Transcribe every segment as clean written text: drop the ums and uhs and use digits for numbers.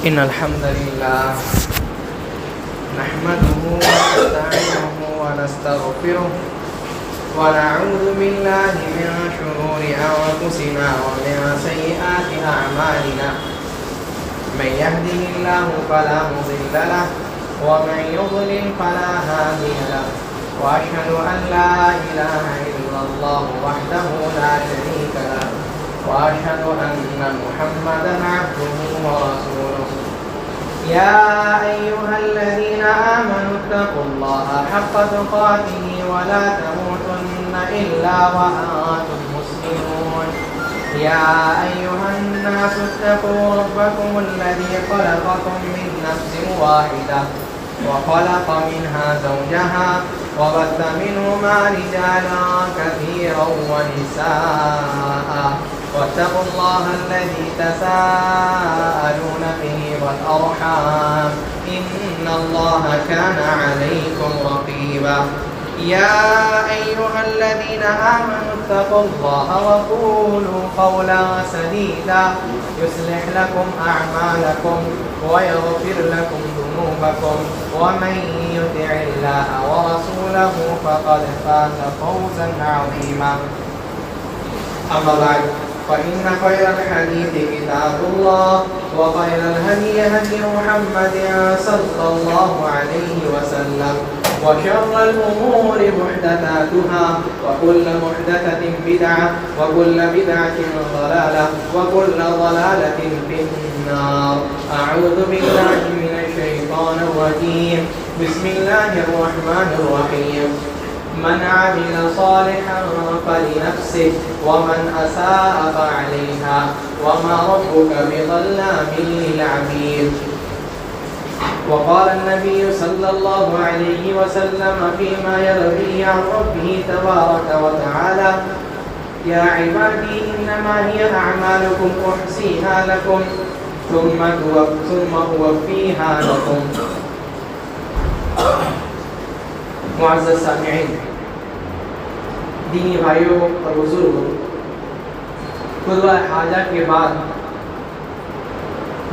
إن الحمد لله نحمده ونستعينه ونستغفره ونعوذ بالله من شرور أنفسنا ومن سيئات أعمالنا من يهده الله فلا مضل له ومن يضلل فلا هادي له وأشهد أن لا إله إلا الله وحده لا شريك له وأشهد أن محمدا عبده ورسوله يا أيها الذين آمنوا اتقوا الله حق تقاته ولا تموتن إلا وأنتم مسلمون يا أيها الناس اتقوا ربكم الذي خلقكم من نفس واحدة وخلق منها زوجها وبث منهما رجالا كثيرا ونساء واتقوا الله الذي تساءلون به والأرحام إن الله كان عليكم رقيبا يا أيها الذين آمنوا اتقوا الله وقولوا قولا سديدا يصلح لكم أعمالكم ويغفر لكم ذنوبكم ومن يطع الله ورسوله فقد فاز فوزا عظيما أما بعد فإن خير الحديث كتاب الله وخير الهدي هدي محمد صلى الله عليه وسلم وشر الأمور محدثاتها وكل محدثة بدعة وكل بدعة ضلالة وكل ضلالة في النار أعوذ بالله من الشيطان الرجيم بسم الله الرحمن الرحيم من عمل صالحا فلنفسه ومن أساء فعليها وما ربك بظلام للعبيد وقال النبي صلى الله عليه وسلم فيما يروي عن ربه تبارك وتعالى يا عبادي إنما هي أعمالكم أحصيها لكم ثم أوفيها لكم. معزز سامعین، دینی بھائیوں اور بزرگوں، خطبہ حاجہ کے بعد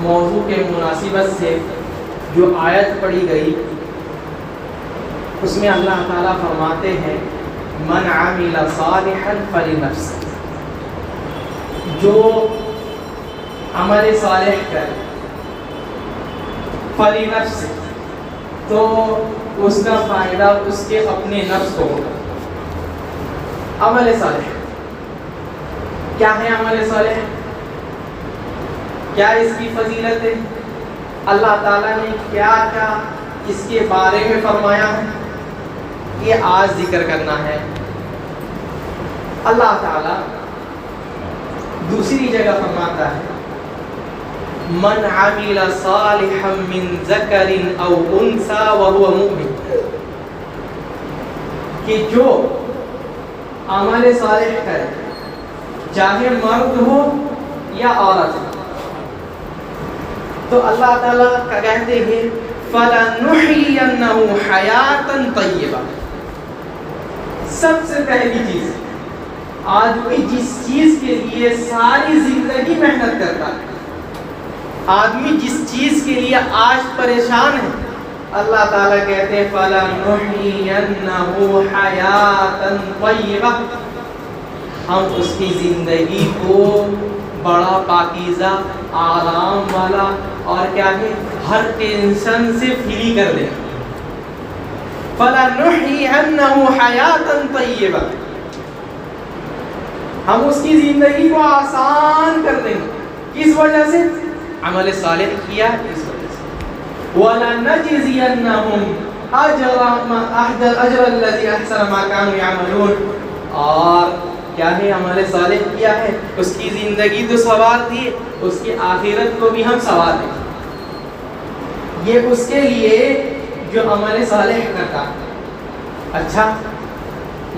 موضوع کے مناسبت سے جو آیت پڑھی گئی اس میں اللہ تعالیٰ فرماتے ہیں من عمل صالحا فلنفسه، جو عمل صالح کرے فلنفسه تو اس کا فائدہ اس کے اپنے نفس کو ہوگا. عمل صالح کیا ہے؟ عمل صالح کیا اس کی فضیلت ہے؟ اللہ تعالیٰ نے کیا کیا اس کے بارے میں فرمایا ہے، یہ آج ذکر کرنا ہے. اللہ تعالیٰ دوسری جگہ فرماتا ہے من عمل صالحا من ذکر او انثى وهو مؤمن، کہ جو عمل صالح کرے چاہے مرد ہو یا عورت ہو، تو اللہ تعالیٰ کا کہتے ہیں فَلَنُحْيِيَنَّهُ حَيَاةً طَيِّبَةً. سب سے پہلی چیز، آدمی جس چیز کے لیے ساری زندگی محنت کرتا ہے، آدمی جس چیز کے لیے آج پریشان ہے، اللہ تعالیٰ کہتے ہیں فَلَنُحْيِيَنَّهُ حَيَاةً طَيِّبَةً، ہم اس کی زندگی کو بڑا پاکیزہ، آرام والا اور کیا ہے، ہر ٹینشن سے فری کر دیں. فَلَنُحْيِيَنَّهُ حَيَاةً طَيِّبَةً، ہم اس کی زندگی کو آسان کر دیں گے. کس وجہ سے؟ عمل صالح کیا اس وجہ سے. وَلَنَجْزِيَنَّهُمْ أَجْرَ الَّذِي أَحْسَنَ مَا كَانُوا يَعْمَلُونَ، اور کیا ہے، عمل صالح کیا ہے، اس کی زندگی تو سوار دی، اس کی آخرت کو بھی ہم سوار دیں. یہ اس کے لیے جو عمل صالح کرتا ہے. اچھا،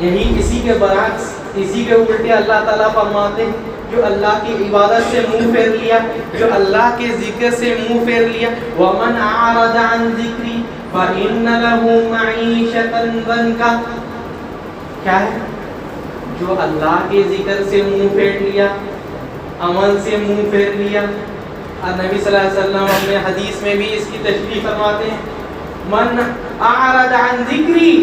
یہی اسی کے برعکس، اسی کے الٹے اللہ تعالیٰ فرماتے ہیں جو اللہ کی عبادت سے منہ پھیر لیا، جو اللہ کے ذکر سے منہ پھیر لیا، وَمَنْ أَعْرَضَ عَنْ ذِكْرِي فَإِنَّ لَهُ مَعِيشَةً ضَنْكًا، کیا ہے، جو اللہ کے ذکر سے منہ پھیر لیا، عمل سے منہ پھیر لیا، نبی صلی اللہ علیہ وسلم اپنے حدیث میں بھی اس کی تشریح فرماتے ہیں، من اعرض عن ذکری،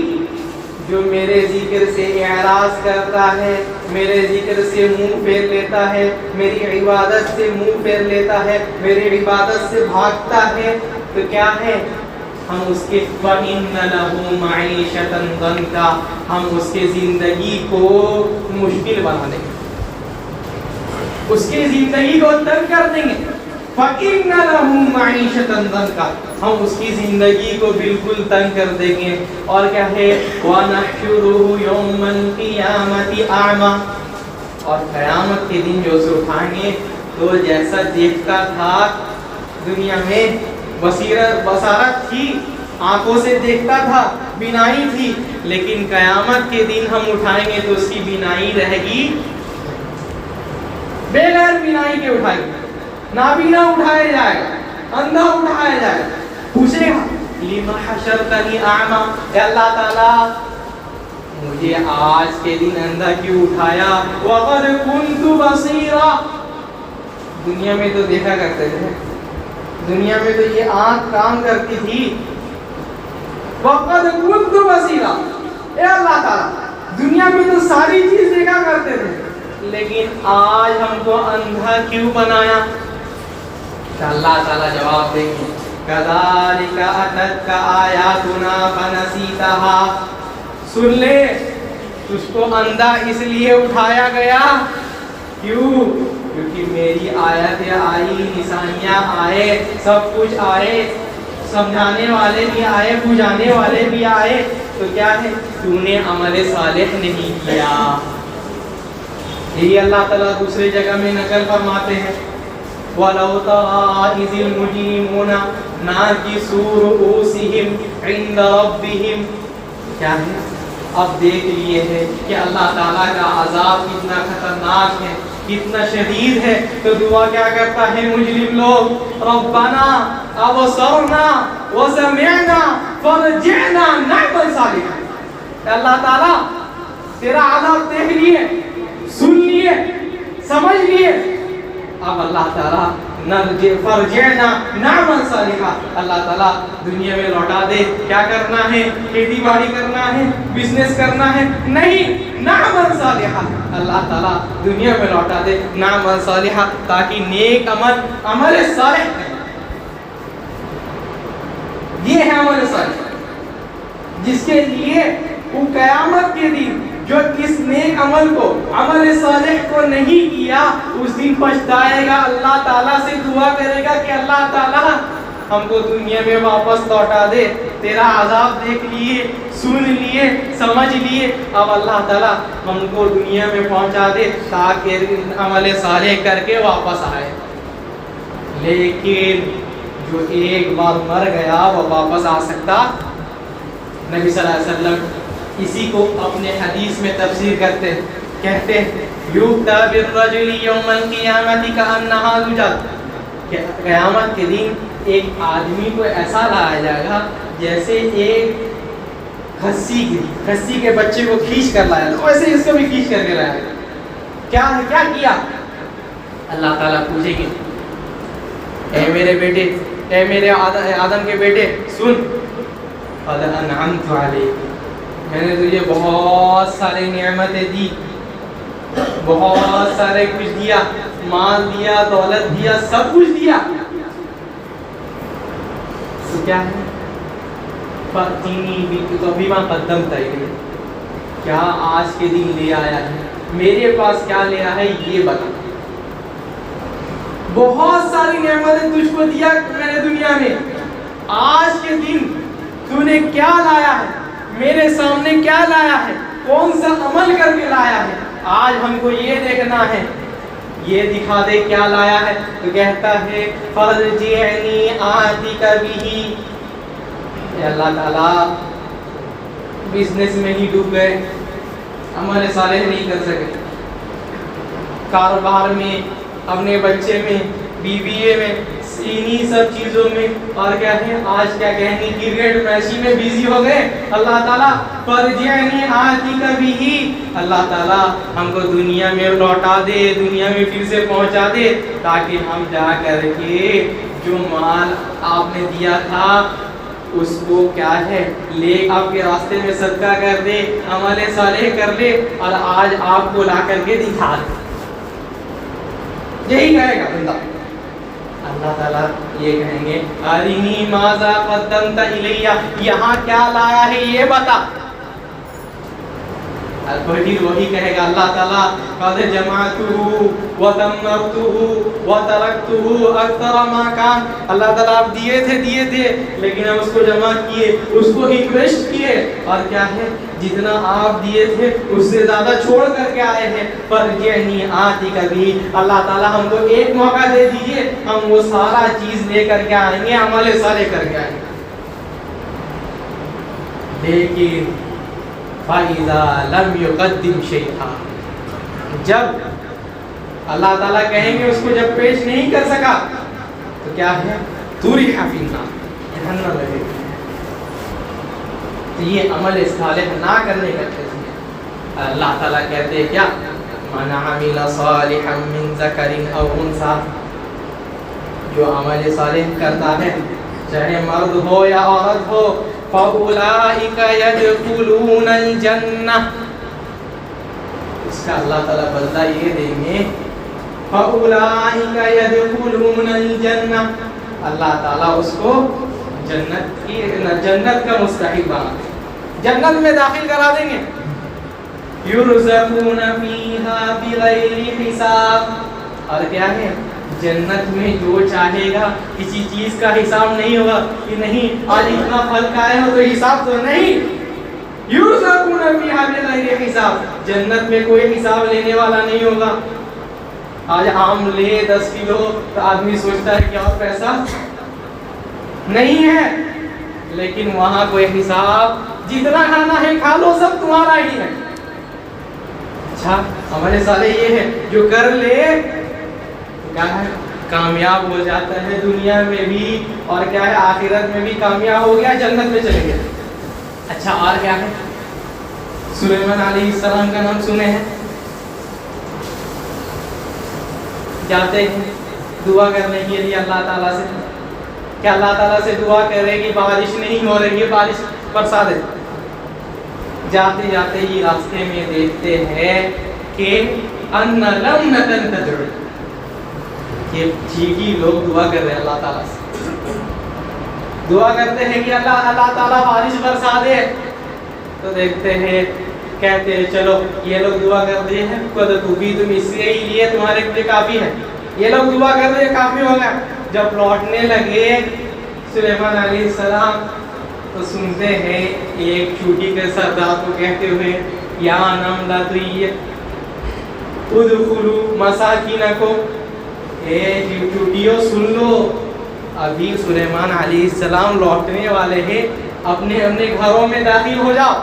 جو میرے ذکر سے اعراض کرتا ہے، میرے ذکر سے منہ پھیر لیتا ہے، میری عبادت سے منہ پھیر لیتا ہے، میری عبادت سے بھاگتا ہے، تو کیا ہے، ہم اس کے فَإِنَّ لَهُ مَعِيشَةً ضَنْكًا، ہم اس کے زندگی کو مشکل بنا دیں گے، اس کی زندگی کو تنگ کر دیں گے۔ فَإِنَّ لَهُ مَعِيشَةً ضَنْكًا، ہم اس کی زندگی کو بالکل تنگ کر دیں گے۔ اور کیا ہے، وَنَحْشُرُهُ يَوْمَ الْقِيَامَةِ أَعْمَى، اور قیامت کے دن جو اسے اٹھائیں گے تو جیسا دیکھتا تھا دنیا میں، بصارت تھی، آنکھوں سے دیکھتا تھا، بینائی تھی، لیکن قیامت کے دن ہم اٹھائیں گے تو اس کی بینائی رہے گی بغیر بینائی کے، اٹھائیں گے، نابینا اٹھایا جائے گا، اندھا اٹھایا جائے گا، پوچھے گا لِمَ حَشَرْتَنِي أَعْمَى، اے اللہ تعالیٰ مجھے آج کے دن اندھا کیوں اٹھایا، وَقَدْ كُنْتُ بَصِيرًا، دنیا میں تو دیکھا کرتے تھے، دنیا میں تو یہ آنکھ کام کرتی تھی، وَقَدْ كُنْتُ بَصِيرًا، اے اللہ تعالیٰ دنیا میں تو ساری چیز دیکھا کرتے تھے، لیکن آج ہم کو اندھا کیوں بنایا؟ کہ اللہ تعالیٰ جواب دیں گے، كَذَلِكَ أَتَتْكَ آيَاتُنَا فَنَسِيتَهَا، سن لے، تجھ کو اندھا اس لیے اٹھایا گیا، کیوں؟ کیونکہ میری آیتیں آئی، نشانیاں آئے، سب کچھ آئے، سمجھانے والے بھی آئے، بجھانے والے بھی آئے، تو کیا ہے، تو نے عمل صالح نہیں کیا۔ یہی اللہ تعالیٰ دوسری جگہ میں نقل فرماتے ہیں، وَلَوْ تَرَىٰ إِذِ الْمُجْرِمُونَ نَاكِسُو رُءُوسِهِمْ عِندَ رَبِّهِمْ، کیا ہے، اب دیکھ لیے ہے کہ اللہ تعالیٰ کا عذاب کتنا خطرناک ہے، کتنا شدید ہے، تو دعا کیا کرتا ہے مجرم لوگ، ربنا ابصرنا وسمعنا فرجعنا نعمل صالحا، اللہ تعالیٰ تیرا عذاب دیکھ لیے، سن لیے، سمجھ لیے، اب اللہ تعالیٰ فرجعنا نعمل صالحا، اللہ تعالیٰ دنیا میں لوٹا دے، کیا کرنا ہے، کھیتی باڑی کرنا ہے، بزنس کرنا ہے، نہیں، نعمل صالحا، اللہ تعالیٰ دنیا میں لوٹا دے نعمل صالحا، تاکہ نیک عمل صالح ہے، یہ ہے عمل صالح، جس کے لیے وہ قیامت کے دن جو اس نیک عمل کو، عمل صالح کو نہیں کیا، اس دن پچھتائے گا، اللہ تعالیٰ سے دعا کرے گا کہ اللہ تعالیٰ ہم کو دنیا میں واپس لوٹا دے، تیرا عذاب دیکھ لیے، سن لیے، سمجھ لیے، اب اللہ تعالیٰ ہم کو دنیا میں پہنچا دے تاکہ عمل صالح کر کے واپس آئے۔ لیکن جو ایک بار مر گیا وہ واپس آ سکتا؟ نبی صلی اللہ علیہ وسلم اسی کو اپنے حدیث میں تفسیر کرتے کہتے ہیں، یُؤْتَىٰ بِالرَّجُلِ يَوْمَ الْقِيَامَةِ كَأَنَّهَا زُجَاجٌ، کہ قیامت کے دن ایک آدمی کو ایسا لایا جائے گا جیسے ایک کھسی کے بچے کو کھینچ کر لایا، تو ویسے اس کو بھی کھینچ کر کے لایا، کیا کیا؟ اللہ تعالیٰ پوچھیں گے، اے میرے بیٹے، اے میرے آدم کے بیٹے، سن، قَدْ أَنْعَمْتُ عَلَيْكَ، میں نے تجھے بہت سارے نعمتیں دی، بہت سارے کچھ دیا، مال دیا، دولت دیا، سب کچھ دیا، تو کیا ہے، فَأْتِنِي بِمَا قَدَّمْتَ إِلَيَّ، کیا آج کے دن لے آیا ہے، میرے پاس کیا لے آیا ہے یہ بتا، بہت ساری نعمتیں تجھ کو دیا میں نے دنیا میں، آج کے دن تو نے کیا لایا ہے، میرے سامنے کیا لایا ہے، کون سا عمل کر کے لایا ہے، آج ہم کو یہ دیکھنا ہے، یہ دکھا دے کیا لایا ہے، تو کہتا ہے فَرْجِعْنِي آتِكَ بِهِ، اے اللہ تعالیٰ بزنس میں ہی ڈوب گئے، عمل صالح نہیں کر سکے، کاروبار میں، اپنے بچے میں، بیویے میں، انہی سب چیزوں میں اور کیا ہے آج کیا کہیں گے کرکٹ میچی میں بیزی ہو گئے. اللہ تعالیٰ فرجعنی آتیک بہ، اللہ تعالیٰ ہم کو دنیا میں لوٹا دے، دنیا میں پھر سے پہنچا دے تاکہ ہم جا کر کے جو مال آپ نے دیا تھا اس کو کیا ہے لے آپ کے راستے میں صدقہ کر دے، عمل صالح کر لے اور آج آپ کو لا کر کے دکھا دے. یہی کہے گا بندہ. اللہ تعالیٰ یہ کہیں گے ارنی ماذا قدمت الیہ، یہاں کیا لایا ہے یہ بتا. پھر وہی کہے گا اللہ تعالیٰ قد جمعتہ وتمرتہ وترکتہ اکثر ما کان، اللہ تعالیٰ آپ دیے تھے لیکن ہم اس کو جمع کیے، اس کو انویسٹ کیے اور کیا ہے جتنا آپ دیے تھے اس سے زیادہ چھوڑ کر کے آئے ہیں. فرجعنی آتیک بہ، اللہ تعالیٰ ہم کو ایک موقع دے دیجیے، ہم وہ سارا چیز لے کر کے آئیں گے، عمل صالح کر کے آئیں گے. لیکن فَإِذَا لَمْ يُقَدِّمْ شَيْئًا، جب اللہ تعالیٰ کہیں گے اس کو جب پیش نہیں کر سکا تو کیا ہے طُرِحَ فِي النَّارِ، جہنم لگے. تو یہ عمل صالح نہ کرنے کا تجزیہ. اللہ تعالیٰ کہتے ہیں کیا مَنْ عَمِلَ صَالِحًا مِّن ذَكَرٍ أَوْ أُنثَىٰ، جو عمل صالح کرتا ہے چاہے مرد ہو یا عورت ہو، فَأُولَٰئِكَ يَدْخُلُونَ الْجَنَّةَ، اس کا اللہ تعالیٰ بدلہ یہ دیں گے. فَأُولَٰئِكَ يَدْخُلُونَ الْجَنَّةَ، اللہ تعالیٰ اس کو جنت کا مستحق بنا دیں، جنت میں داخل کرا دیں گے. يُرْزَقُونَ فِيهَا بِغَيْرِ حِسَابٍ، اور کیا ہے جنت میں جو چاہے گا کسی چیز کا حساب نہیں ہوگا کہ نہیں آج اتنا پھل کھائے ہو تو حساب تو نہیں. یرزقون فیہا بغیر حساب، جنت میں کوئی حساب لینے والا نہیں ہوگا. آج آم لے 10 کلو تو آدمی سوچتا ہے کہ اور پیسہ نہیں ہے، لیکن وہاں کوئی حساب جتنا کھانا ہے کھا لو سب تمہارا ہی ہے. اچھا ہمارے سارے یہ ہے جو کر لے کیا ہے کامیاب ہو جاتا ہے دنیا میں بھی اور کیا ہے آخرت میں بھی کامیاب ہو گیا، جنت میں چلے گیا. اچھا اور کیا ہے سلیمان علیہ السلام کا نام سنے ہیں، جاتے ہیں دعا کرنے کے لیے اللہ تعالیٰ سے کہ اللہ تعالیٰ سے دعا کرے کہ بارش نہیں ہو رہی ہے، بارش برسا دے. جاتے جاتے ہی راستے میں دیکھتے ہیں کہ ان لم نکن تدعو، کہ چیخی لوگ دعا کر رہے ہیں اللہ تعالیٰ سے، دعا کرتے ہیں کہ اللہ تعالیٰ بارش برسا دے. تو دیکھتے ہیں کہتے ہیں چلو یہ لوگ دعا کر رہے ہیں خود تو بھی تم اس سے ہی لیے تمہارے لیے کافی ہے، یہ لوگ دعا کر رہے ہیں کافی ہو گیا. جب لوٹنے لگے سلیمان علیہ السلام تو سنتے ہیں ایک چوٹی کے سردار کو کہتے ہوئے یا نملۃ ادخلوا مساکینکم، اے چوٹیوں سن لو، ابھی سلیمان علیہ السلام لوٹنے والے ہیں، اپنے گھروں میں داخل ہو جاؤ.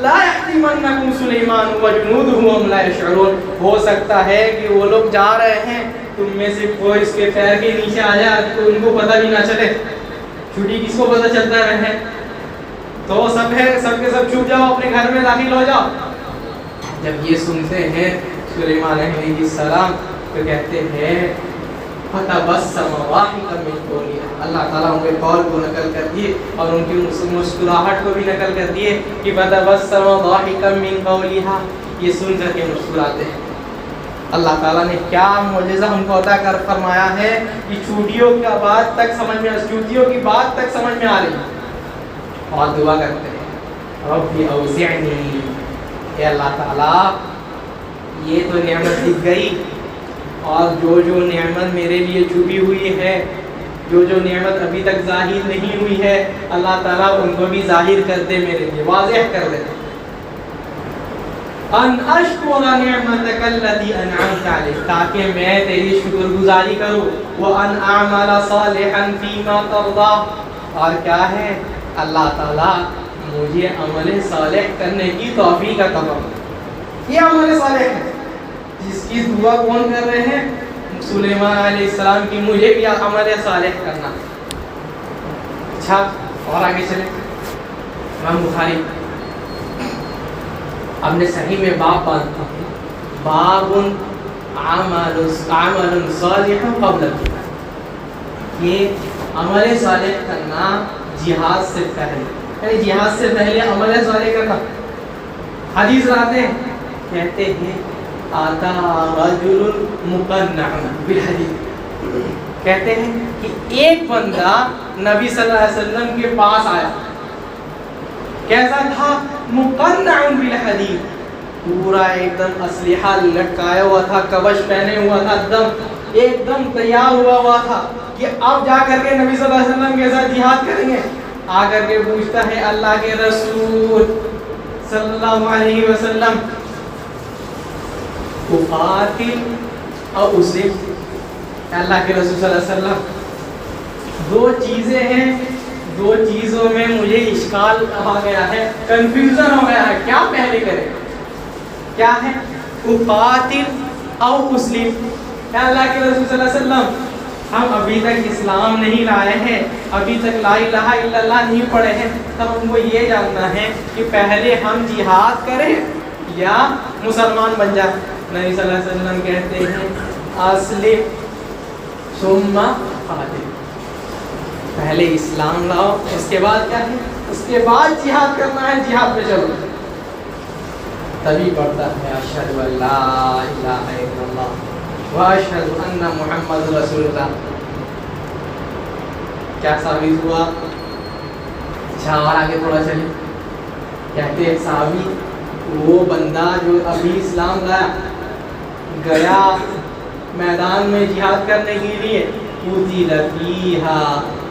لا یحطمنکم سلیمان وجنودہ وهم لا یشعرون، ہو سکتا ہے کہ وہ لوگ جا رہے ہیں تم میں سے کوئی اس کے پیر کے نیچے آ جائے تو ان کو پتہ بھی نہ چلے. چھٹی کس کو پتہ چلتا رہے تو سب کے سب چھوٹ جاؤ، اپنے گھر میں داخل ہو جاؤ. جب یہ سنتے ہیں سلیمان علیہ السلام تو کہتے ہیں فتبسم ضاحکا من قولها، اللہ تعالیٰ ان کے قول کو نقل کر دیے اور ان کی مسکراہٹ کو بھی نقل کر دیے کہ فتبسم ضاحکا من قولها، یہ سن کر کے مسکراتے ہیں. اللہ تعالیٰ نے کیا معجزہ ہم کو عطا کر فرمایا ہے کہ چوٹیوں کی بات تک سمجھ میں آ رہی ہے. اور دعا کرتے ہیں رب اوزعنی، اے اللہ تعالیٰ یہ تو نعمت دکھ گئی اور جو نعمت میرے لیے چھپی ہوئی ہے، جو نعمت ابھی تک ظاہر نہیں ہوئی ہے، اللہ تعالیٰ ان کو بھی ظاہر کر دے، میرے لیے واضح کر دے. ان اشکر نعمتک التی انعمت علی، تاکہ میں تیری شکر گزاری کروں. وان اعمل صالحا فیما ترضی، اور کیا ہے اللہ تعالیٰ مجھے عمل صالح کرنے کی توفیق عطا فرما. یہ عمل صالح ہے جس کی دعا کون کر رہے ہیں؟ سلیمان علیہ السلام کی مجھے بھی عمل صالح کرنا. اچھا اور آگے چلیں. امام بخاری اپنے صحیح میں باب باندھتا ہے, باب عمل صالح قبل الجہاد. یہ عمل صالح کرنا جہاد سے پہلے, یعنی جہاد سے پہلے عمل صالح کرنا. حدیث لاتے ہیں, کہتے ہیں آتا رجل مقنع بالحدیث, کہتے ہیں کہ ایک بندہ نبی صلی اللہ علیہ وسلم کے پاس آیا. کیسا تھا؟ مقنع بالحدیث, پورا ایک دم اسلحہ لٹکایا ہوا تھا, کبش پہنے ہوا تھا, ایک دم تیار ہوا تھا کہ اب جا کر کے نبی صلی اللہ علیہ وسلم کے ساتھ جہاد کریں گے. آ کر کے پوچھتا ہے اللہ کے رسول صلی اللہ علیہ وسلم, اقاتل اور اسلم. اللہ کے رسول صلی اللہ علیہ وسلم, دو چیزیں ہیں, دو چیزوں میں مجھے اشکال آ گیا ہے, کنفیوژن ہو گیا ہے, کیا پہلے کریں؟ کیا ہے؟ اقاتل او اسلم. اللہ کے رسول صلی اللہ علیہ وسلم, ہم ابھی تک اسلام نہیں لائے ہیں, ابھی تک لا الہ الا اللہ نہیں پڑھے ہیں, تب ہم کو یہ جاننا ہے کہ پہلے ہم جہاد کریں یا مسلمان بن جائیں. نبی صلی اللہ علیہ وسلم کہتے ہیں اسلم ثم قاتل, پہلے اسلام لاؤ, اس کے بعد کیا ہے؟ اس کے بعد جہاد کرنا ہے, جہاد پہ چلو. تبھی پڑھتا ہے اشہد ان لا الہ الا اللہ واشہد ان محمد رسول اللہ. کیا ثابت ہوا؟ اچھا اور آگے تھوڑا چلیں. کہتے ہیں صحابی, وہ بندہ جو ابھی اسلام لایا, گیا میدان میں جہاد کرنے کے لیے, قتل فیہا,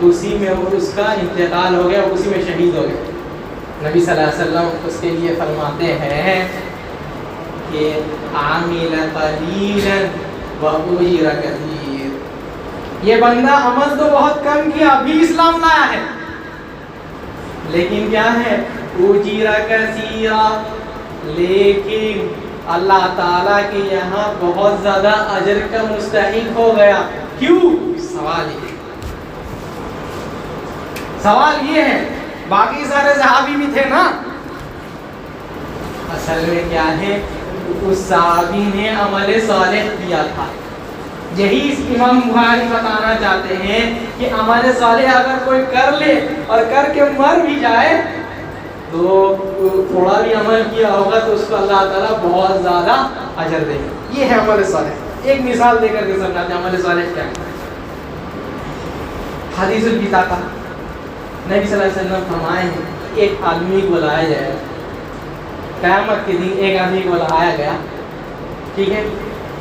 اسی میں اس کا انتقال ہو گیا, اسی میں شہید ہو گیا. نبی صلی اللہ علیہ وسلم اس کے لیے فرماتے ہیں کہ عامل قلیلا وأجر کثیر. یہ بندہ عمل تو بہت کم کیا, ابھی اسلام لایا ہے, لیکن کیا ہے؟ اجر کثیرا, لیکن اللہ تعالیٰ کے یہاں بہت زیادہ اجر کا مستحق ہو گیا. کیوں؟ سوال یہ ہے, باقی سارے صحابی بھی تھے نا, اصل میں کیا ہے, اس صحابی نے عمل صالح کیا تھا. یہی امام بخاری بتانا چاہتے ہیں کہ عمل صالح اگر کوئی کر لے اور کر کے مر بھی جائے تو تھوڑا بھی عمل کیا ہوگا تو اس کو اللہ تعالیٰ بہت زیادہ اجر دے گا. یہ ہے عمل صالح. ایک مثال دے کر کے سمجھاتے ہیں عمل صالح کیا ہے. حدیث البطاقہ, نبی صلی اللہ علیہ وسلم فرمائے ہیں ایک آدمی کو لایا جائے, قیامت کے دن ایک آدمی کو لایا گیا, ٹھیک ہے,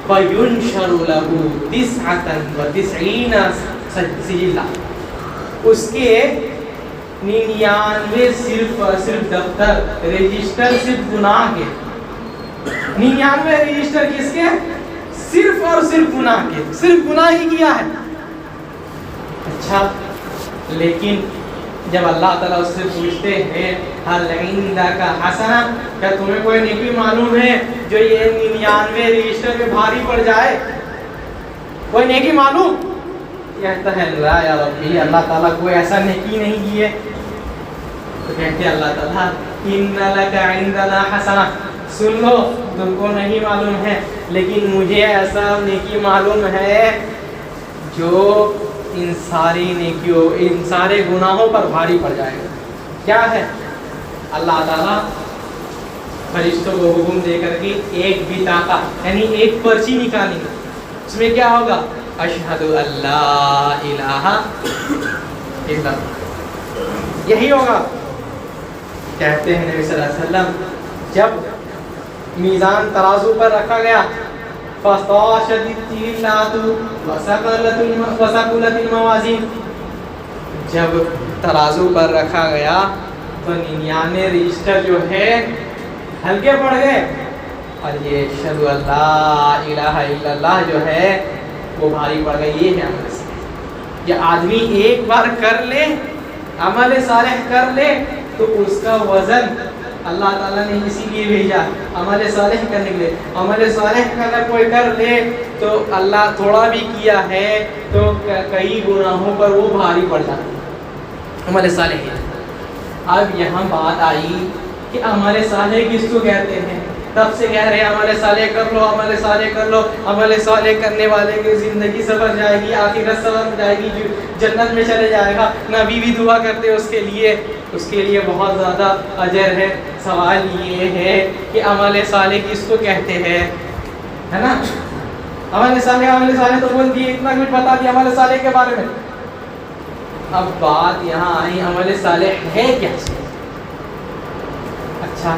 فَيُنْشَرُ لَهُ 99 سجلہ, اس کے 99 صرف دفتر رجسٹر صرف گناہ کے, 99 رجسٹر کس کے؟ صرف اور صرف گناہ کے, صرف گناہ ہی کیا ہے. اچھا, لیکن جب اللہ تعالیٰ اس سے پوچھتے ہیں حل عندک حسنہ, کیا تمہیں کوئی نیکی معلوم ہے جو یہ 99 رجسٹر میں بھاری پڑ جائے؟ کوئی نیکی معلوم؟ کہتا ہے لا یا ربی, اللہ تعالیٰ کوئی ایسا نیکی نہیں کی ہے. تو کہتے ہیں اللہ تعالیٰ ان لک عندنا حسنہ, سن لو تم کو نہیں معلوم ہے لیکن مجھے ایسا نیکی معلوم ہے جو ان ساری نیکیوں, ان سارے گناہوں پر بھاری پڑ جائے گا. کیا ہے؟ اللہ تعالیٰ فرشتوں کو حکم دے کر کے ایک بطاقہ یعنی ایک پرچی نکالیں گے, اس میں کیا ہوگا؟ اشہد ان لا الہ الا اللہ, یہی ہوگا. کہتے ہیں نبی صلی اللہ علیہ وسلم جب میزان ترازو پر رکھا گیا فَاسْتَوَاشَتِ التِّلَّاتُ وَسَقُلَتِ الْمَوَازِينُ, جب ترازو پر رکھا گیا تو 99 رجسٹر جو ہے ہلکے پڑ گئے, اور یہ اشہد ان لا الہ الا اللہ جو ہے وہ بھاری پڑ گئی. یہ ہے عمل صالح. یہ آدمی ایک بار کر لے, عمل صالح کر لے تو اس کا وزن اللہ تعالیٰ نے اسی لیے بھیجا عمل صالح کرنے کے لیے. عمل صالح کا اگر کوئی کر لے تو اللہ تھوڑا بھی کیا ہے تو کئی گناہوں پر وہ بھاری پڑ جاتا ہے عمل صالح. اب یہاں بات آئی کہ عمل صالح کس کو کہتے ہیں. تب سے کہہ رہے ہیں عمل صالح کر لو، عمل صالح کر لو. عمل صالح کرنے والے کی زندگی سنور جائے گی، آخرت سنور جائے گی، جنت میں چلے جائے گا. نبی بھی دعا کرتے اس کے لیے بہت زیادہ اجر ہے. سوال یہ ہے کہ عمل صالح کس کو کہتے ہیں، ہے نا. عمل صالح تو بول دیے، اتنا کچھ بتا دیا عمل صالح کے بارے میں. اب بات یہاں آئی عمل صالح ہے کیا. اچھا،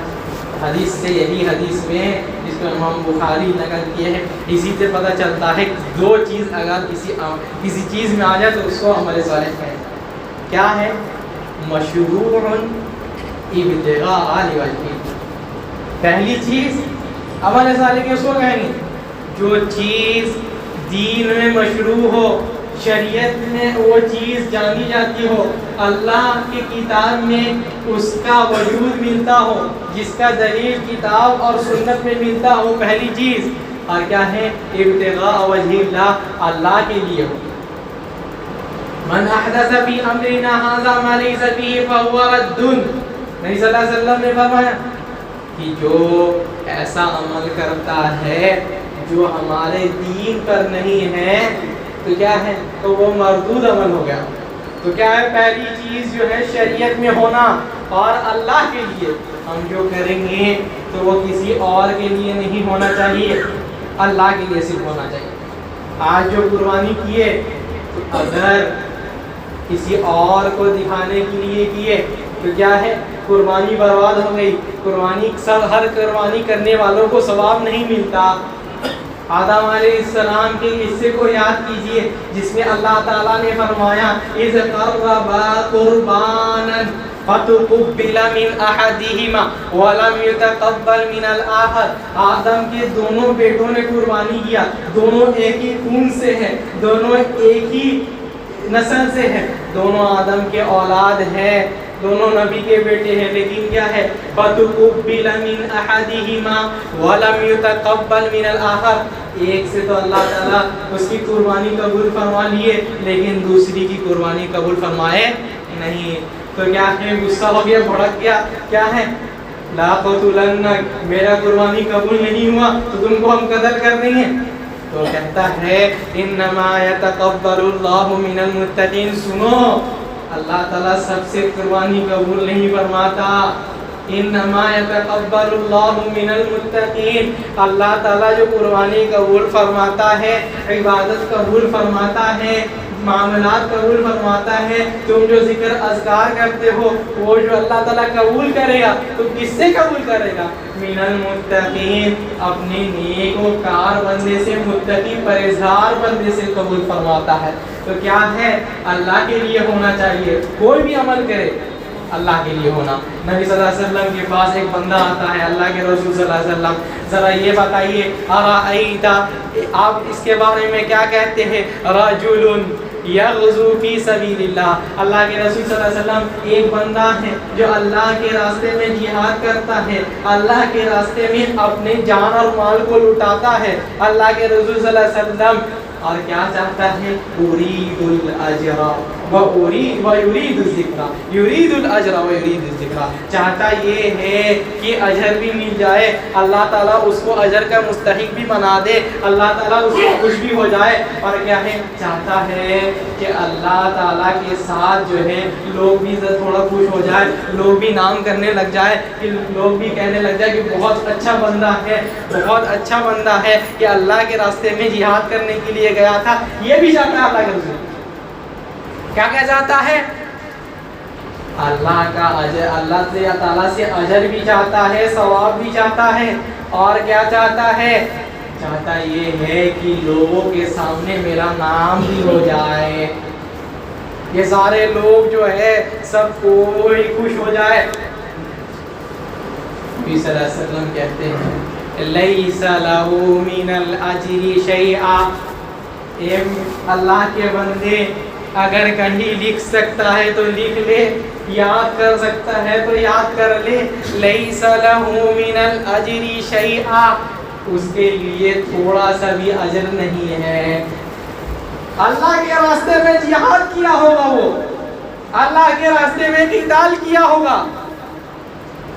حدیث سے یہی حدیث میں جس کو امام بخاری نقل کیے ہیں، اسی سے پتہ چلتا ہے کہ دو چیز اگر کسی چیز میں آ جائے تو اس کو عمل صالح ہے. کیا ہے؟ مشروع ابتغاء وجہ. پہلی چیز عمل صالح کس کو کہیں گے؟ جو چیز دین میں مشروع ہو، شریعت میں وہ چیز جانی جاتی ہو، اللہ کی کتاب میں اس کا وجود ملتا ہو، جس کا دلیل کتاب اور سنت میں ملتا ہو. پہلی چیز. اور کیا ہے؟ ابتغاء وجہ اللہ، اللہ کے لیے ہو. من احدث فی امرنا ھذا ما لیس فیہ فہو رد. نبی صلی اللہ علیہ وسلم نے فرمایا کہ جو ایسا عمل کرتا ہے جو ہمارے دین پر نہیں ہے تو کیا ہے؟ تو وہ مردود عمل ہو گیا. تو کیا ہے؟ پہلی چیز جو ہے شریعت میں ہونا اور اللہ کے لیے. ہم جو کریں گے تو وہ کسی اور کے لیے نہیں ہونا چاہیے، اللہ کے لیے صرف ہونا چاہیے. آج جو قربانی کیے تو اگر کسی اور کو دکھانے کے لیے کیے تو کیا ہے؟ قربانی برباد ہو گئی. ہر قربانی کرنے والوں کو ثواب نہیں ملتا. آدم علیہ السلام کے قصے کو یاد کیجئے جس میں اللہ تعالیٰ نے فرمایا اذ قربا قربانا فتقبل من احدہما ولم يتقبل من الآخر. آدم کے دونوں بیٹوں نے قربانی کیا، دونوں ایک ہی خون سے ہیں، دونوں ایک ہی نسل سے ہیں، دونوں آدم کے اولاد ہیں، دونوں نبی کے بیٹے ہیں، لیکن کیا ہے؟ فتقبل من احدہما ولم يتقبل من الآخر. ایک سے تو اللہ تعالیٰ اس کی قربانی قبول فرما لیے لیکن دوسری کی قربانی قبول فرمائے نہیں. تو کیا ہے؟ غصہ ہو گیا، بھڑک گیا. کیا ہے؟ لا قتلنک، میرا قربانی قبول نہیں ہوا تو تم کو ہم قتل کر دیں گے. تو کہتا ہے انما یتقبل اللہ من المتقین. سنو، اللہ تعالیٰ سب سے قربانی قبول نہیں فرماتا. انما یتقبل اللہ من المتقین. اللہ تعالیٰ جو قربانی قبول فرماتا ہے، عبادت قبول فرماتا ہے، معاملات قبول فرماتا ہے. تم جو ذکر اذکار کرتے ہو وہ جو اللہ تعالیٰ قبول کرے گا تو کس سے قبول کرے گا؟ من المتقین، اپنے نیک و کار بندے سے، متقی پرہیزگار بندے سے قبول فرماتا ہے. تو کیا ہے؟ اللہ کے لیے ہونا چاہیے. کوئی بھی عمل کرے اللہ کے لیے ہونا. نبی صلی اللہ علیہ وسلم کے پاس ایک بندہ آتا ہے، اللہ کے رسول صلی اللہ علیہ وسلم ذرا یہ بتائیے ارائیت، آپ اس کے بارے میں کیا کہتے ہیں؟ رجل یغزو فی سبیل اللہ. اللہ کے رسول صلی اللہ علیہ وسلم ایک بندہ ہے جو اللہ کے راستے میں جہاد کرتا ہے، اللہ کے راستے میں اپنے جان اور مال کو لٹاتا ہے. اللہ کے رسول صلی اللہ علیہ وسلم اور کیا چاہتا ہے؟ ارید الاجر ویرید الذکر، یرید الاجر ویرید الذکر. چاہتا یہ ہے کہ اجر بھی مل جائے، اللہ تعالیٰ اس کو اجر کا مستحق بھی بنا دے، اللہ تعالیٰ اس کو خوش بھی ہو جائے. اور کیا ہے؟ چاہتا ہے کہ اللہ تعالیٰ کے ساتھ جو ہے لوگ بھی تھوڑا خوش ہو جائے، لوگ بھی نام کرنے لگ جائے، کہ لوگ بھی کہنے لگ جائے کہ بہت اچھا بندہ ہے، بہت اچھا بندہ ہے کہ اللہ کے راستے میں جہاد کرنے کے لیے گیا تھا. یہ بھی چاہتا ہے اللہ کے رسول. کیا کیا چاہتا ہے؟ اللہ کا اجر، اللہ سے تعالیٰ سے اجر بھی چاہتا ہے، ثواب بھی چاہتا ہے. اور کیا چاہتا ہے؟ چاہتا یہ ہے کہ لوگوں کے سامنے میرا نام بھی ہو جائے، یہ سارے لوگ جو ہے سب کوئی خوش ہو جائے. نبی صلی اللہ علیہ وسلم کہتے ہیں لیس لہ من الاجر شیئا. اللہ کے بندے اگر کہیں لکھ سکتا ہے تو لکھ لے، یاد کر سکتا ہے تو یاد کر لے. لیس لہ من الاجر شیئا، اس کے لیے تھوڑا سا بھی اجر نہیں ہے. اللہ کے راستے میں جہاد کیا ہوگا، وہ اللہ کے راستے میں قتال کیا ہوگا،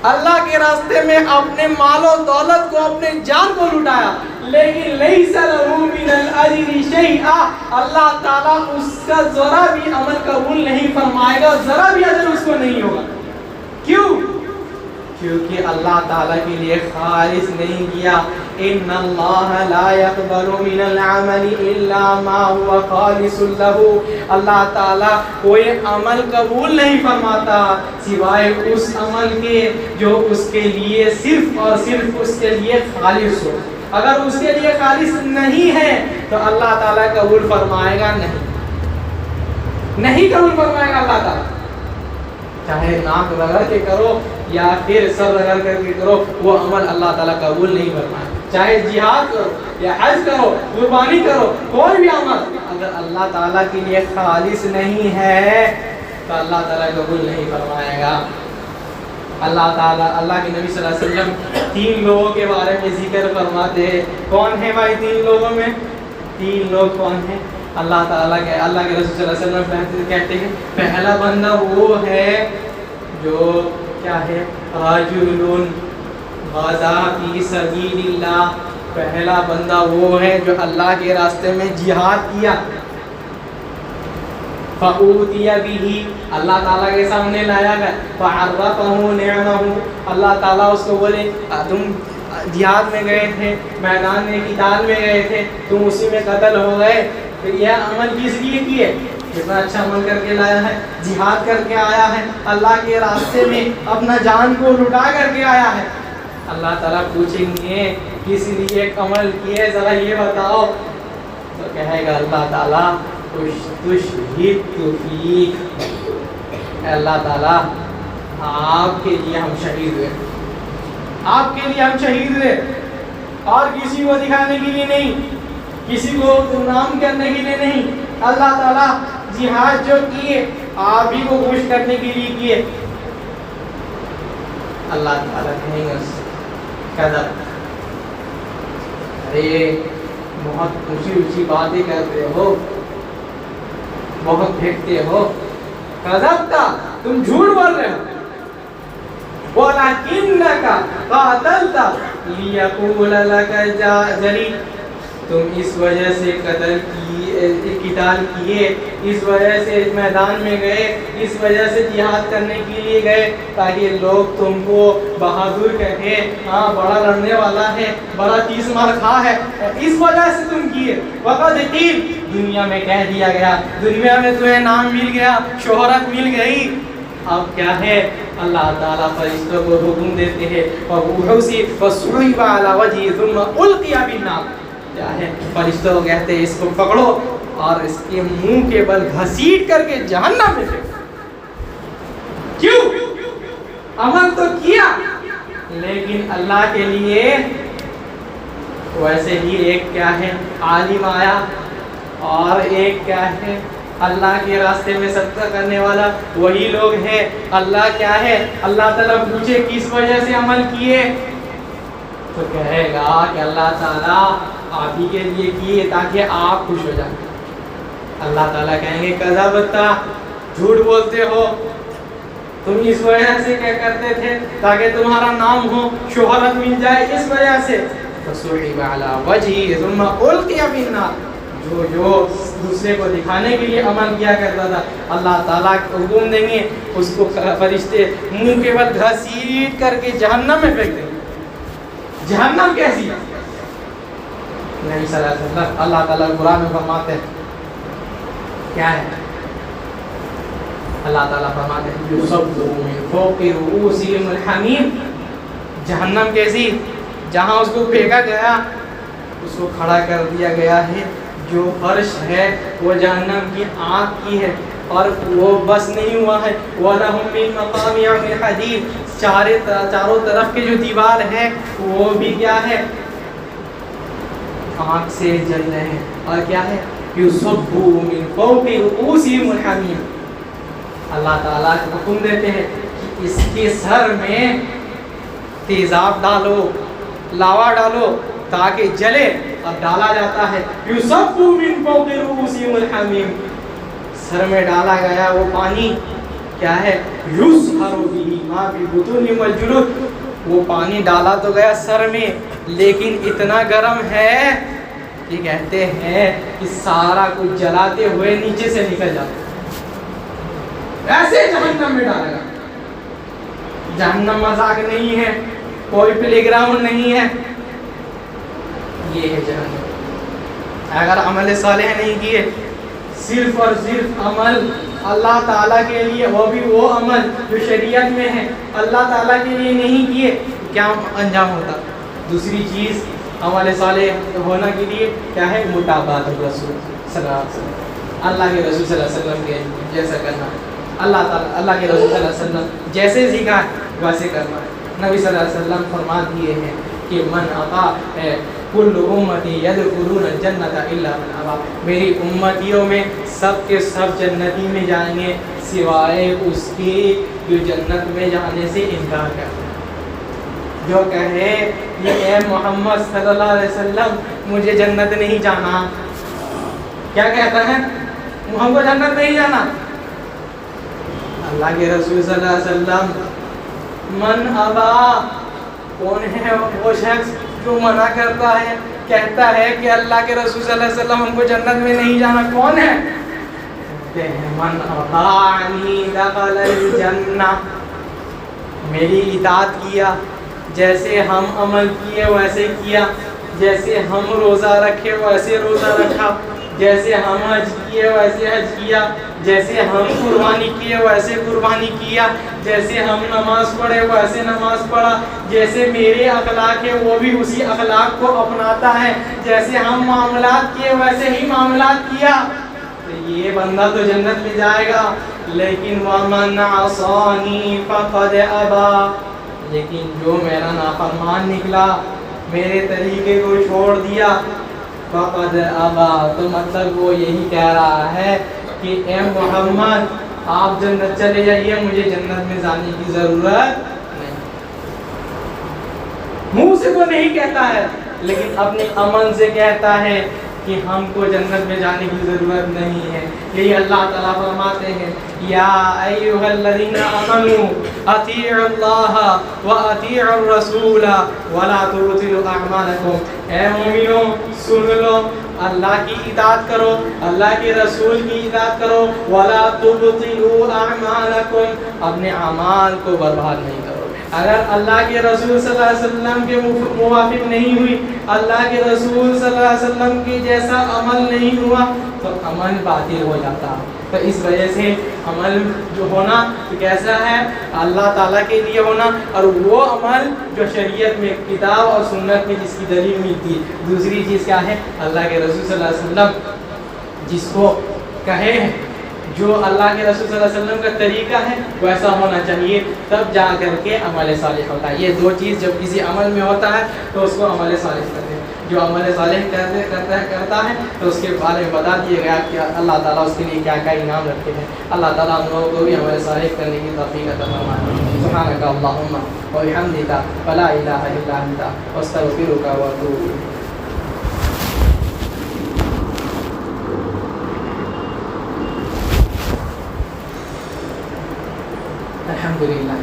اللہ کے راستے میں اپنے مال و دولت کو، اپنے جان کو لٹایا، لیکن لیس لہ من الاجر شیئا، اللہ تعالیٰ اس کا ذرا بھی عمل قبول نہیں فرمائے گا، ذرا بھی اجر اس کو نہیں ہوگا. کیوں؟ کیونکہ اللہ تعالیٰ کے لیے خالص نہیں کیا. ان اللہ لا يقبل من العمل الا ما هو خالص له، اللہ تعالیٰ کوئی عمل قبول نہیں فرماتا سوائے اس عمل کے جو اس کے لیے صرف اور صرف اس کے لیے خالص ہو. اگر اس کے لیے خالص نہیں ہے تو اللہ تعالیٰ قبول فرمائے گا نہیں قبول فرمائے گا اللہ تعالیٰ. چاہے ناک رگڑ کے کرو یا پھر سر رگڑ کر کے کرو، وہ عمل اللہ تعالیٰ قبول نہیں فرمائے. چاہے جہاد کرو یا حج کرو، قربانی کرو، کوئی بھی عمل اگر اللہ تعالیٰ کے لیے خالص نہیں ہے تو اللہ تعالیٰ قبول نہیں فرمائے گا. اللہ تعالیٰ، اللہ کے نبی صلی اللہ علیہ وسلم 3 لوگوں کے بارے میں ذکر فرماتے ہیں. کون ہیں بھائی 3 لوگوں میں؟ 3 لوگ کون ہیں؟ اللہ تعالیٰ کے رسول صلی اللہ علیہ وسلم کہتے ہیں پہلا بندہ وہ ہے جو کیا ہے، رجل غزا فی سبیل اللہ، پہلا بندہ وہ ہے جو اللہ کے راستے میں جہاد کیا. فَأُوتِيَ بِهِ، اللہ تعالیٰ کے سامنے لایا گیا. فَعَرَّفَهُ نِعْمَهُ، اللہ تعالیٰ اس کو بولے تم جہاد میں گئے تھے، میدان میں قتال میں گئے تھے، تم اسی میں قتل ہو گئے، تو یہ عمل کس لیے کیے؟ کتنا اچھا عمل کر کے لایا ہے، جہاد کر کے آیا ہے، اللہ کے راستے میں اپنا جان کو لٹا کر کے آیا ہے. اللہ تعالیٰ پوچھیں گے کس لیے عمل کیے، ذرا یہ بتاؤ. تو کہے گا اللہ تعالیٰ تشہدت فیک، اللہ تعالیٰ آپ کے لیے ہم شہید ہوئے، آپ کے لیے ہم شہید ہوئے، اور کسی کو دکھانے کے لیے نہیں، کسی کو نام کرنے کے لیے نہیں. اللہ تعالیٰ جہاد جو کیے آپ ہی کو خوش کرنے کے لیے کیے. اللہ تعالیٰ کہیں گے قدر، ارے بہت اونچی باتیں کرتے ہو، بہت پھینکتے ہو، کذبتا، تم جھوٹ بول رہے ہو. وَلَكِنَّكَ قَاتَلْتَ لِيَقُولَ لَكَ جَرِي، تم اس وجہ سے قتال کیے، اس وجہ سے میدان میں گئے، اس وجہ سے جہاد کرنے کے لیے گئے تاکہ لوگ تم کو بہادر کہے، ہاں بڑا لڑنے والا ہے، بڑا تیز مار کھا ہے، اس وجہ سے تم کیے. وقت قیل، دنیا میں کہہ دیا گیا، دنیا میں تمہیں نام مل گیا، شہرت مل گئی. اب کیا ہے، اللہ تعالیٰ فرشتوں کو حکم دیتے ہیں فَصُعِبَ عَلَى وَجْهِهِ ثُمَّ أُلْقِيَ بِالنَّارِ، کیا ہے، فرشتوں کو کہتے ہیں اس کو پکڑو اور اس کے منہ کے بل گھسیٹ کر کے جہنم میں پھینکو. کیوں؟ عمل تو کیا، لیکن اللہ کے لیے. ویسے ہی ایک کیا ہے، عالم آیا، اور ایک کیا ہے، اللہ کے راستے میں صدقہ کرنے والا. وہی لوگ ہیں. اللہ کیا ہے، اللہ تعالیٰ پوچھے کس وجہ سے عمل کیے، تو کہے گا کہ اللہ تعالیٰ آپ ہی کے لیے کیے تاکہ آپ خوش ہو جائیں. اللہ تعالیٰ کہیں گے کذبتا، جھوٹ بولتے ہو، تم اس وجہ سے کیا کرتے تھے تاکہ تمہارا نام ہو، شہرت مل جائے، اس وجہ سے. فَصُعِبَ عَلَى وَجْهِهِ ثُمَّ أُلْقِيَ بِالنَّارِ، جو دوسرے کو دکھانے کے لیے عمل کیا کرتا تھا، اللہ تعالیٰ حکم دیں گے اس کو فرشتے منہ کے بل گھسیٹ کر کے جہنم میں پھینک دیں گے. جہنم کیسی ہے؟ نبی صلی اللہ علیہ وسلم اللہ تعالیٰ قرآن میں فرماتے ہیں کیا ہے، اللہ تعالیٰ فرماتے ہیں یُصَبُّ مِنْ فَوْقِ رُؤُوسِهِمُ الْحَمِيمُ. جہنم کیسی، جہاں اس کو پھینکا گیا اس کو کھڑا کر دیا گیا ہے، جو فرش ہے وہ جہنم کی آگ کی ہے، اور وہ بس نہیں ہوا ہے، وَلَهُم مِّن مَّقَامِعَ مِنْ حَدِيدٍ، چاروں طرف کے جو دیوار ہے وہ بھی کیا ہے، آگ سے جل رہے ہیں. اور کیا ہے، یصب من فوق رؤوسہم الحمیم، اللہ تعالیٰ حکم دیتے ہیں کہ اس کے سر میں تیزاب ڈالو، لاوا ڈالو تاکہ جلے، اب ڈالا جاتا ہے یصب من فوق رؤوسہم الحمیم، سر میں ڈالا گیا وہ پانی کیا ہے، یصہر بہ ما فی بطونہم والجلود، وہ پانی ڈالا تو گیا سر میں لیکن اتنا گرم ہے کہ کہتے ہیں کہ سارا کچھ جلاتے ہوئے نیچے سے نکل جاتا ہے، ایسے جہنم میں ڈالا گیا۔ جہنم مذاق نہیں ہے، کوئی پلے گراؤنڈ نہیں ہے، یہ ہے جہنم۔ اگر عمل صالح نہیں کیے، صرف اور صرف عمل اللہ تعالیٰ کے لیے، وہ بھی وہ عمل جو شریعت میں ہے، اللہ تعالیٰ کے لیے نہیں کیے، کیا انجام ہوتا؟ دوسری چیز عمل صالح ہونا کے لیے کیا ہے، مطابقت رسول صلی اللہ علیہ وسلم، اللہ کے رسول صلی اللہ علیہ وسلم کے جیسا کرنا ہے، اللہ کے رسول صلی اللہ علیہ وسلم جیسے سکھا ویسے کرنا ہے۔ نبی صلی اللہ علیہ وسلم فرما دیے ہیں کہ من اطاع کل امتی یدخلون الجنۃ الا من ابا، میری امتیوں میں سب کے سب جنتی میں جائیں گے سوائے اس کے جو جنت میں جانے سے انکار کرتا ہے، جو کہے کہ اے محمد صلی اللہ علیہ وسلم مجھے جنت نہیں جانا، کیا کہتا ہے، ہم کو جنت نہیں جانا۔ اللہ کے رسول صلی اللہ علیہ وسلم من ابا، کون ہے وہ شخص جو منع کرتا ہے، کہتا ہے کہ اللہ کے رسول صلی اللہ علیہ وسلم ہم کو جنت میں نہیں جانا، کون ہے؟ کہتے ہیں من اطاعنی دخل الجنہ، میری اطاعت کیا، جیسے ہم عمل کیے ویسے کیا، جیسے ہم روزہ رکھے ویسے روزہ رکھا، جیسے ہم حج کیے ویسے حج کیا، جیسے ہم قربانی کیے ویسے قربانی کیا، جیسے ہم نماز پڑھے ویسے نماز پڑھا، جیسے میرے اخلاق ہے وہ بھی اسی اخلاق کو اپناتا ہے، جیسے ہم معاملات کیے ویسے ہی معاملات کیا، تو یہ بندہ تو جنت میں جائے گا۔ لیکن وَمَنْ عَصَانِي فَقَدْ أَبَى، لیکن جو میرا نافرمان نکلا، میرے طریقے کو چھوڑ دیا، فَقَدْ أَبَى، تو مطلب وہ یہی کہہ رہا ہے کہ اے محمد آپ جنت چلے جائیے، مجھے جنت میں جانے کی ضرورت نہیں۔ منہ سے تو نہیں کہتا ہے لیکن اپنے عمل سے کہتا ہے کہ ہم کو جنت میں جانے کی ضرورت نہیں ہے۔ یہی اللہ تعالیٰ فرماتے ہیں یا ایھا الذین آمنوا اطیعوا اللہ واطیعوا الرسول ولا تبطلوا اعمالکم، اے مومنوں سن لو، اللہ کی اطاعت کرو، اللہ کے رسول کی اطاعت کرو، ولا تبطلوا اعمالکم، اپنے اعمال کو برباد نہیں کرو۔ اگر اللہ کے رسول صلی اللہ علیہ وسلم کے موافق نہیں ہوئی، اللہ کے رسول صلی اللہ علیہ وسلم کی جیسا عمل نہیں ہوا تو عمل باطل ہو جاتا۔ تو اس وجہ سے عمل جو ہونا تو کیسا ہے، اللہ تعالیٰ کے لیے ہونا، اور وہ عمل جو شریعت میں کتاب اور سنت میں جس کی دلیل ملتی ہے۔ دوسری چیز کیا ہے، اللہ کے رسول صلی اللہ علیہ وسلم جس کو کہے جو اللہ کے رسول صلی اللہ علیہ وسلم کا طریقہ ہے ویسا ہونا چاہیے، تب جا کر کے عمل صالح ہوتا ہے۔ یہ دو چیز جب کسی عمل میں ہوتا ہے تو اس کو عمل صالح کہتے ہیں۔ جو عمل صالح کرتا ہے تو اس کے بارے میں بتا دیا گیا کہ اللہ تعالیٰ اس کے لیے کیا کیا انعام رکھتے ہیں۔ اللہ تعالیٰ ہم لوگوں کو بھی عمل صالح کرنے کی توفیق عطا فرمائے۔ سبحانک اللہم و بحمدک ولا الہ الا انت استغفرک و اتوب الیک۔ الحمدللہ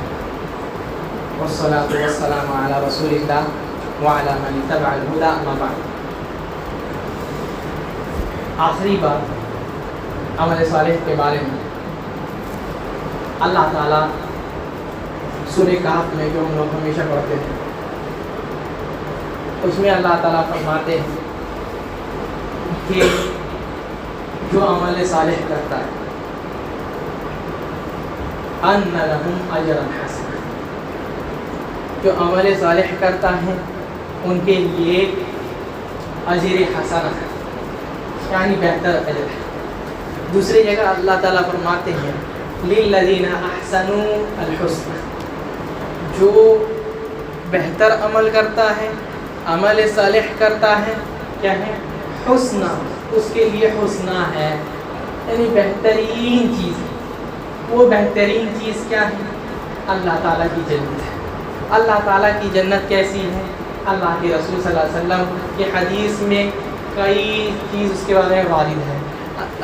والصلاة والسلام علی رسول اللہ وعلی من اتبع الہدی اما بعد۔ آخری بات عمل صالح کے بارے میں، اللہ تعالیٰ سورہ کہف میں جو ہم لوگ ہمیشہ پڑھتے ہیں اس میں اللہ تعالیٰ فرماتے ہیں کہ جو عمل صالح کرتا ہے ان لہم اجرا حسنا، جو عمل صالح کرتا ہے ان کے لیے اجر حسنہ ہے، یعنی بہتر اجر ہے۔ دوسری جگہ اللہ تعالیٰ فرماتے ہیں للذین احسنوا الحسنى، جو بہتر عمل کرتا ہے، عمل صالح کرتا ہے، کیا ہے، حسنہ، اس کے لیے حسنہ ہے، یعنی بہترین چیز۔ وہ بہترین چیز کیا ہے؟ اللہ تعالیٰ کی جنت ہے۔ اللہ تعالیٰ کی جنت کیسی ہے؟ اللہ کے رسول صلی اللہ علیہ وسلم کی حدیث میں کئی چیز اس کے بارے میں وارد ہے۔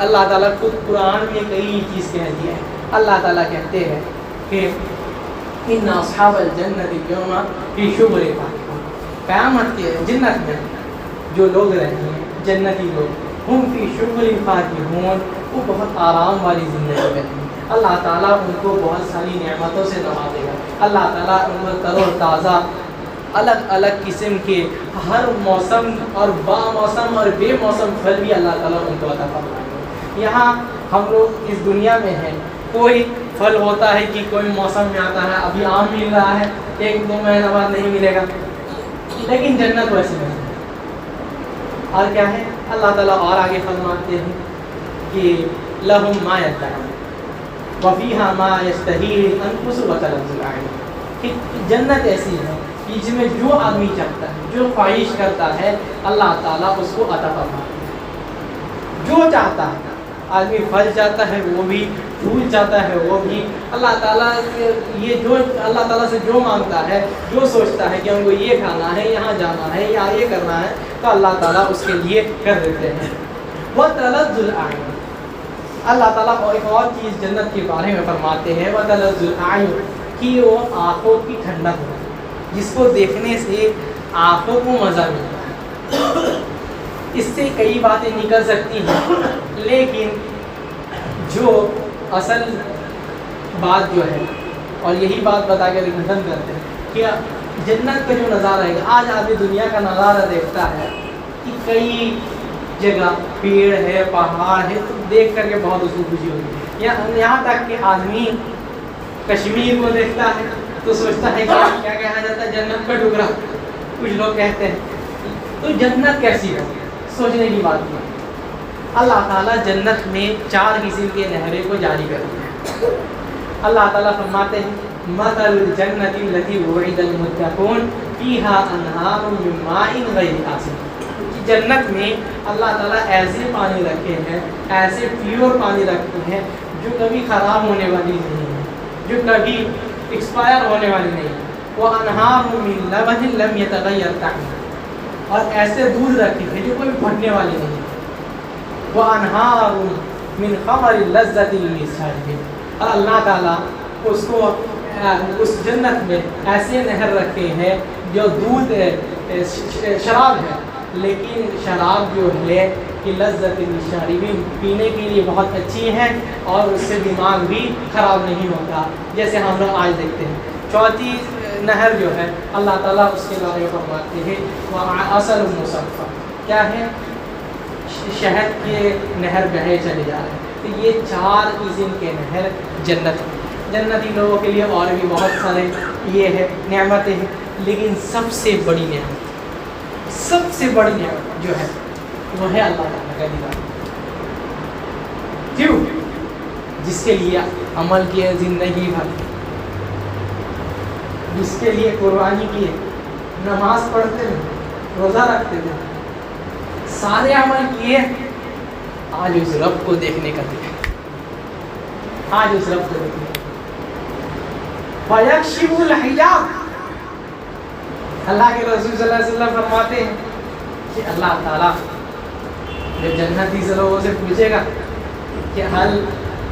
اللہ تعالیٰ خود قرآن میں کئی چیز کہہ دیا ہے۔ اللہ تعالیٰ کہتے ہیں کہ ان اصحاب الجنت اليوم فی شغل فاکہون، قیامت کے جنت میں جو لوگ رہتے ہیں، جنتی لوگ، ہم فی شغل فاکہون، وہ بہت آرام والی زندگی میں ہیں۔ اللہ تعالیٰ ان کو بہت ساری نعمتوں سے نوازے گا۔ اللہ تعالیٰ ان کو تر و تازہ الگ الگ قسم کے ہر موسم اور با موسم اور بے موسم پھل بھی اللہ تعالیٰ ان کو عطا فرمائے گا۔ یہاں ہم لوگ اس دنیا میں ہیں، کوئی پھل ہوتا ہے کہ کوئی موسم میں آتا ہے، ابھی آم مل رہا ہے، 1-2 مہینہ بعد نہیں ملے گا، لیکن جنت ویسے نہیں ہے۔ اور کیا ہے؟ اللہ تعالیٰ اور آگے فرماتے ہیں کہ لہم ما یدعون وفیہا ما یشتہی الانفس وتلذ الاعین، کہ جنت ایسی ہے کہ جس میں جو آدمی چاہتا ہے، جو خواہش کرتا ہے، اللہ تعالیٰ اس کو عطا فرماتے ہیں۔ جو چاہتا ہے، آدمی پھل چاہتا ہے وہ بھی، پھول چاہتا ہے وہ بھی، اللہ تعالیٰ یہ جو اللہ تعالیٰ سے جو مانگتا ہے، جو سوچتا ہے کہ ہم کو یہ کھانا ہے، یہاں جانا ہے، یا یہ کرنا ہے، تو اللہ تعالیٰ اس کے لیے کر دیتے ہیں۔ وتلذ الاعین، اللہ تعالیٰ ایک اور چیز جنت کے بارے میں فرماتے ہیں، وتلذ الاعین، کہ وہ آنکھوں کی ٹھنڈک ہو، جس کو دیکھنے سے آنکھوں کو مزہ ملتا ہے۔ اس سے کئی باتیں نکل سکتی ہیں، لیکن جو اصل بات جو ہے، اور یہی بات بتا کے ختم کرتے ہیں کہ جنت کا جو نظارہ ہے، آج آدمی دنیا کا نظارہ دیکھتا ہے کہ کئی جگہ پیڑ ہے، پہاڑ ہے، تو دیکھ کر کے بہت اس کو خوشی ہوتی ہے۔ یہاں تک کہ آدمی کشمیر کو دیکھتا ہے تو سوچتا ہے کہ کیا کہا جاتا ہے، جنت کا ٹکڑا، کچھ لوگ کہتے ہیں۔ تو جنت کیسی ہے، سوچنے کی بات ہے۔ اللہ تعالیٰ جنت میں 4 قسم کے نہریں کو جاری کرتے ہیں۔ اللہ تعالیٰ فرماتے ہیں مثل الجنت التي وعد المتقون فيها انہار من ماء غیر آسن، جنت میں اللہ تعالیٰ ایسے پانی رکھے ہیں، ایسے پیور پانی رکھتے ہیں جو کبھی خراب ہونے والی نہیں ہے، جو کبھی ایکسپائر ہونے والی نہیں ہے۔ وانہار من لبن لم يتغیر طعمه، اور ایسے دودھ رکھے ہیں جو کوئی پھٹنے والی نہیں ہے۔ وانہار من خمر لذۃ للشاربین، اور اللہ تعالیٰ اس کو اس جنت میں ایسے نہر رکھے ہیں جو دودھ شراب ہے، لیکن شراب جو ہے کہ لذت للشاربین، پینے کے لیے بہت اچھی ہے اور اس سے دماغ بھی خراب نہیں ہوتا، جیسے ہم لوگ آج دیکھتے ہیں۔ 4تھی نہر جو ہے اللہ تعالیٰ اس کے بارے میں فرماتے ہیں وعسل مصفی، کیا ہے؟ شہد کے نہر بہے چلے جا رہے ہیں۔ تو یہ 4 قسم کے نہر جنت ہے۔ جنتی لوگوں کے لیے اور بھی بہت سارے یہ ہے نعمتیں ہیں، لیکن سب سے بڑی نعمت، سب سے بڑی نعمت جو ہے وہ ہے اللہ تعالیٰ کا دیدار۔ کیوں؟ جس کے لیے عمل کیے زندگی بھر، جس کے لیے قربانی کیے، نماز پڑھتے تھے، روزہ رکھتے تھے، سارے عمل کیے، آج اس رب کو دیکھنے کا دن ہے، آج اس رب کو دیکھنے کا۔ فَيَكْشِفُ الْحِجَابَ، اللہ کے رسول صلی اللہ علیہ وسلم فرماتے ہیں کہ اللہ تعالیٰ جب جنتی سے لوگوں سے پوچھے گا کہ حل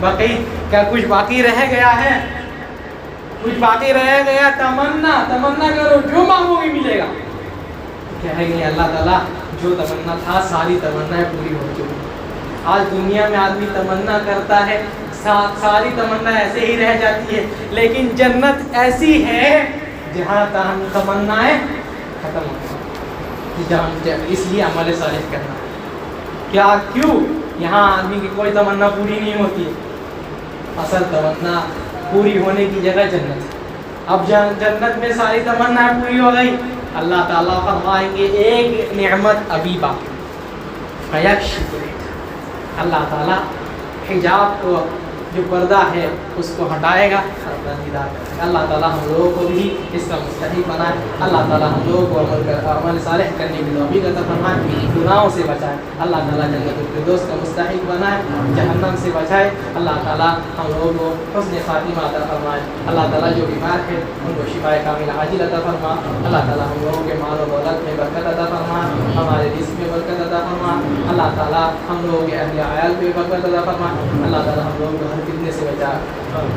باقی، کیا کچھ باقی رہ گیا ہے، کچھ باقی رہ گیا، تمنا کرو، جو مانگو گے ملے گا، کہیں گے اللہ تعالیٰ جو تمنا تھا ساری تمنائیں پوری ہو چکی۔ آج دنیا میں آدمی تمنا کرتا ہے، ساری تمنا ایسے ہی رہ جاتی ہے، لیکن جنت ایسی ہے جہاں تمنائیں ختم ہو جائیں، اس لیے عمل صالح کرنا۔ کیا کیوں؟ یہاں آدمی کی کوئی تمنا پوری نہیں ہوتی ہے، اصل تمنا پوری ہونے کی جگہ جنت ہے۔ اب جنت میں ساری تمنا پوری ہو گئی، اللہ تعالیٰ فرمائیں گے ایک نعمت ابھی باقی، فیکشف، اللہ تعالیٰ حجاب کو، جو پردہ ہے اس کو ہٹائے گا، دیدار کریں. اللہ تعالیٰ ہم لوگوں کو بھی اس کا مستحق بنائے. اللہ تعالیٰ ہم لوگوں کو عمل صالح کرنے کی توفیق عطا فرمائے, گناہوں سے بچائے. اللہ تعالیٰ جنت الفردوس کا مستحق بنائے, جہنم سے بچائے. اللہ تعالیٰ ہم لوگوں کو حسن خاتمہ عطا فرمائے. اللہ تعالیٰ جو بیمار ہے ان کو شفا کامل عاجل عطا فرما. اللہ تعالیٰ ہم لوگوں کے مال و دولت میں برکت عطا فرما, ہمارے رزق میں برکت عطا فرما. اللہ تعالیٰ ہم لوگوں کے اہل عیال پہ برکت عطا فرما. اللہ تعالیٰ ہم لوگوں کو ہر فتنے سے بچا.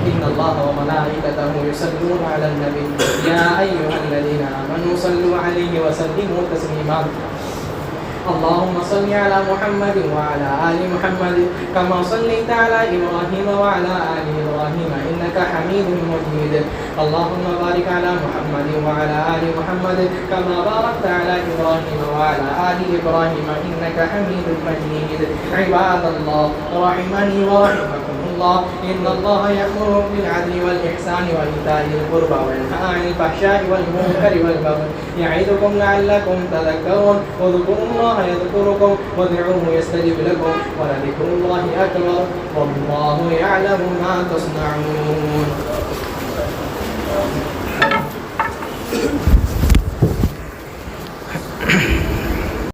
ان اللہ وملائکتہ یصلون علی النبی یا ایھا الذین آمنوا صلوا علیہ وسلموا تسلیما. اللهم صل على محمد وعلى آل محمد كما صليت على إبراهيم وعلى آل إبراهيم إنك حميد مجيد. اللهم بارك على محمد وعلى آل محمد كما باركت على إبراهيم وعلى آل إبراهيم إنك حميد مجيد. عباد الله رحمني ورحمكم الله, إن الله يأمر بالعدل والإحسان وإيتاء ذي القربى وينهى عن الفحشاء والمنكر والبغي يعظكم لعلكم تذكرون. واذكروا الله يذكركم وادعوه يستجب لكم ولذكر الله أكبر والله يعلم ما تصنعون.